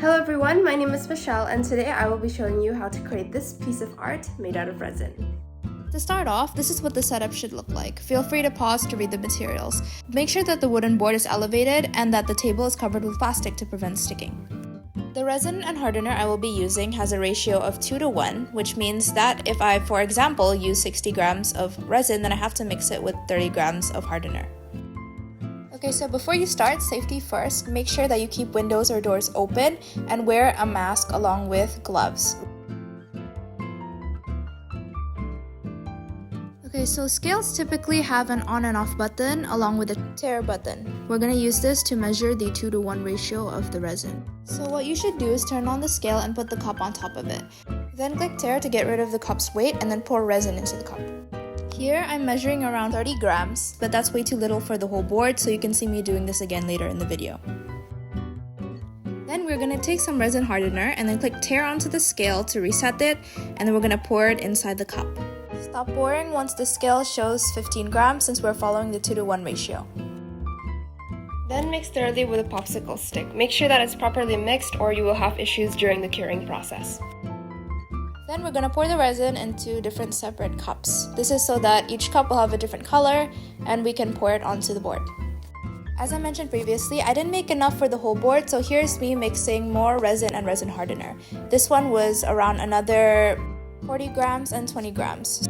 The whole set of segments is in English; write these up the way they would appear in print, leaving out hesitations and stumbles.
Hello everyone, my name is Michelle and today I will be showing you how to create this piece of art made out of resin. To start off, this is what the setup should look like. Feel free to pause to read the materials. Make sure that the wooden board is elevated and that the table is covered with plastic to prevent sticking. The resin and hardener I will be using has a ratio of 2:1, which means that if I, for example, use 60 grams of resin, then I have to mix it with 30 grams of hardener. Okay, so before you start, safety first. Make sure that you keep windows or doors open and wear a mask along with gloves. Okay, so scales typically have an on and off button along with a tare button. We're going to use this to measure the 2:1 ratio of the resin. So what you should do is turn on the scale and put the cup on top of it. Then click tare to get rid of the cup's weight and then pour resin into the cup. Here I'm measuring around 30 grams, but that's way too little for the whole board, so you can see me doing this again later in the video. Then we're going to take some resin hardener and then click tare onto the scale to reset it, and then we're going to pour it inside the cup. Stop pouring once the scale shows 15 grams since we're following the 2:1 ratio. Then mix thoroughly with a popsicle stick. Make sure that it's properly mixed or you will have issues during the curing process. Then we're going to pour the resin into different separate cups. This is so that each cup will have a different color and we can pour it onto the board. As I mentioned previously, I didn't make enough for the whole board, so here's me mixing more resin and resin hardener. This one was around another 40 grams and 20 grams.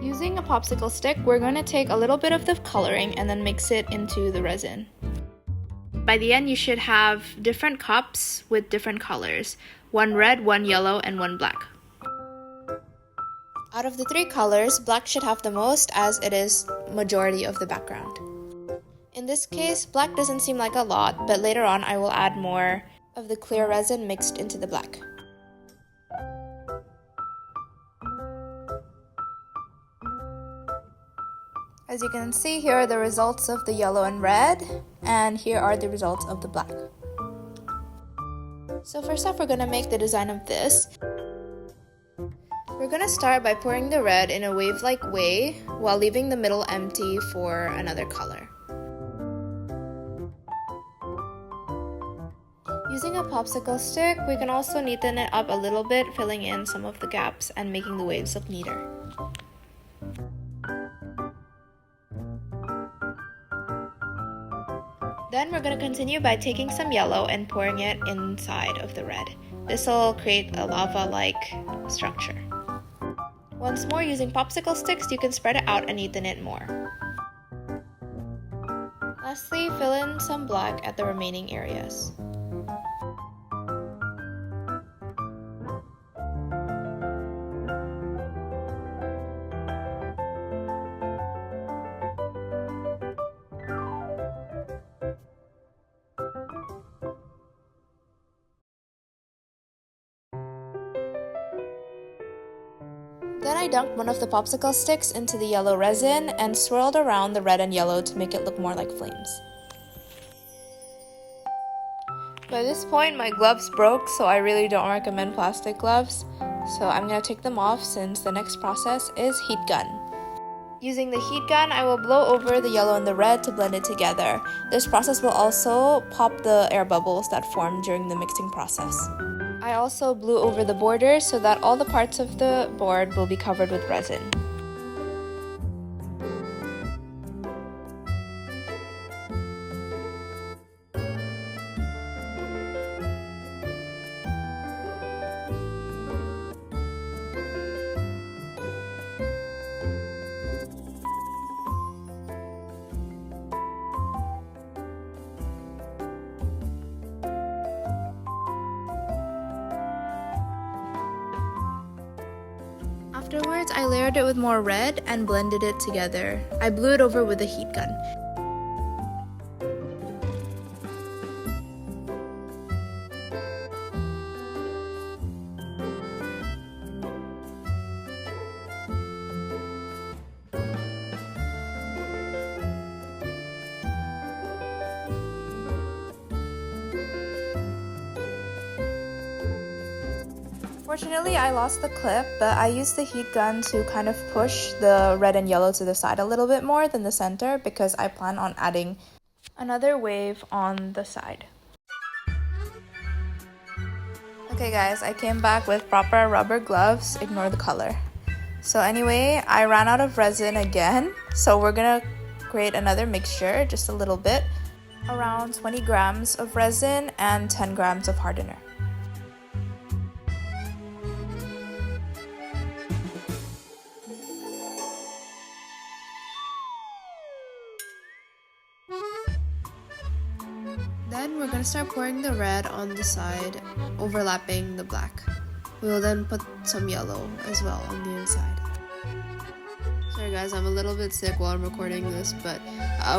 Using a popsicle stick, we're going to take a little bit of the coloring and then mix it into the resin. By the end, you should have different cups with different colors. One red, one yellow, and one black. Out of the three colors, black should have the most as it is majority of the background. In this case, black doesn't seem like a lot, but later on I will add more of the clear resin mixed into the black. As you can see, here are the results of the yellow and red, and here are the results of the black. So first off, we're going to make the design of this. We're going to start by pouring the red in a wave-like way while leaving the middle empty for another color. Using a popsicle stick, we can also neaten it up a little bit, filling in some of the gaps and making the waves look neater. Then we're going to continue by taking some yellow and pouring it inside of the red. This will create a lava-like structure. Once more, using popsicle sticks, you can spread it out and neaten it more. Lastly, fill in some black at the remaining areas. Then I dunked one of the popsicle sticks into the yellow resin and swirled around the red and yellow to make it look more like flames. By this point, my gloves broke, so I really don't recommend plastic gloves. So I'm going to take them off since the next process is heat gun. Using the heat gun, I will blow over the yellow and the red to blend it together. This process will also pop the air bubbles that form during the mixing process. I also blew over the border so that all the parts of the board will be covered with resin. Afterwards, I layered it with more red and blended it together. I blew it over with a heat gun. Fortunately, I lost the clip, but I used the heat gun to kind of push the red and yellow to the side a little bit more than the center because I plan on adding another wave on the side. Okay guys, I came back with proper rubber gloves, ignore the color. So anyway, I ran out of resin again, so we're gonna create another mixture, just a little bit, around 20 grams of resin and 10 grams of hardener. Then we're going to start pouring the red on the side, overlapping the black. We will then put some yellow as well on the inside. Sorry guys, I'm a little bit sick while I'm recording this, but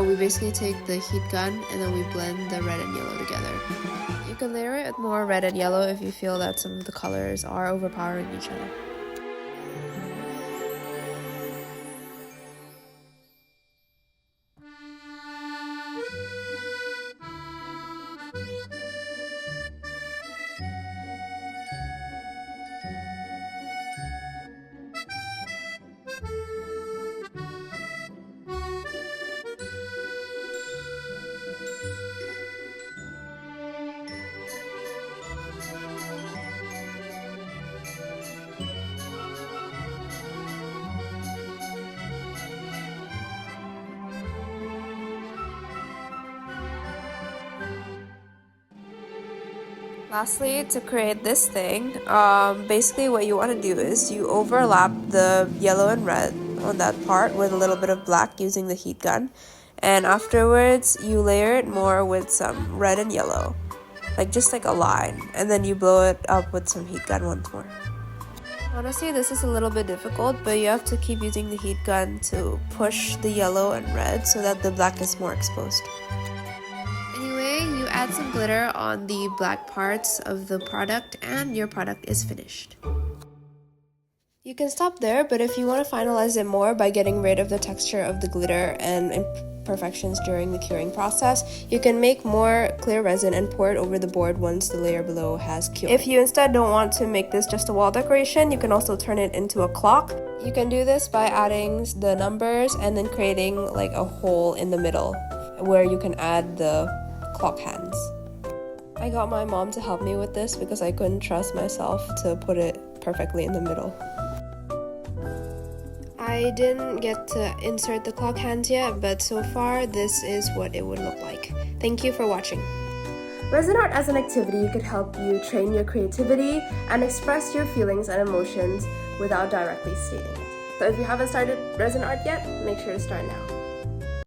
we basically take the heat gun and then we blend the red and yellow together. You can layer it with more red and yellow if you feel that some of the colors are overpowering each other. Lastly, to create this thing, basically what you want to do is you overlap the yellow and red on that part with a little bit of black using the heat gun, and afterwards you layer it more with some red and yellow, just like a line, and then you blow it up with some heat gun once more. Honestly, this is a little bit difficult, but you have to keep using the heat gun to push the yellow and red so that the black is more exposed. Anyway, you add some glitter on the black parts of the product and your product is finished. You can stop there, but if you want to finalize it more by getting rid of the texture of the glitter and imperfections during the curing process, you can make more clear resin and pour it over the board once the layer below has cured. If you instead don't want to make this just a wall decoration, you can also turn it into a clock. You can do this by adding the numbers and then creating a hole in the middle where you can add the clock hands. I got my mom to help me with this because I couldn't trust myself to put it perfectly in the middle. I didn't get to insert the clock hands yet, but so far this is what it would look like. Thank you for watching. Resin art as an activity could help you train your creativity and express your feelings and emotions without directly stating it. So if you haven't started resin art yet, make sure to start now.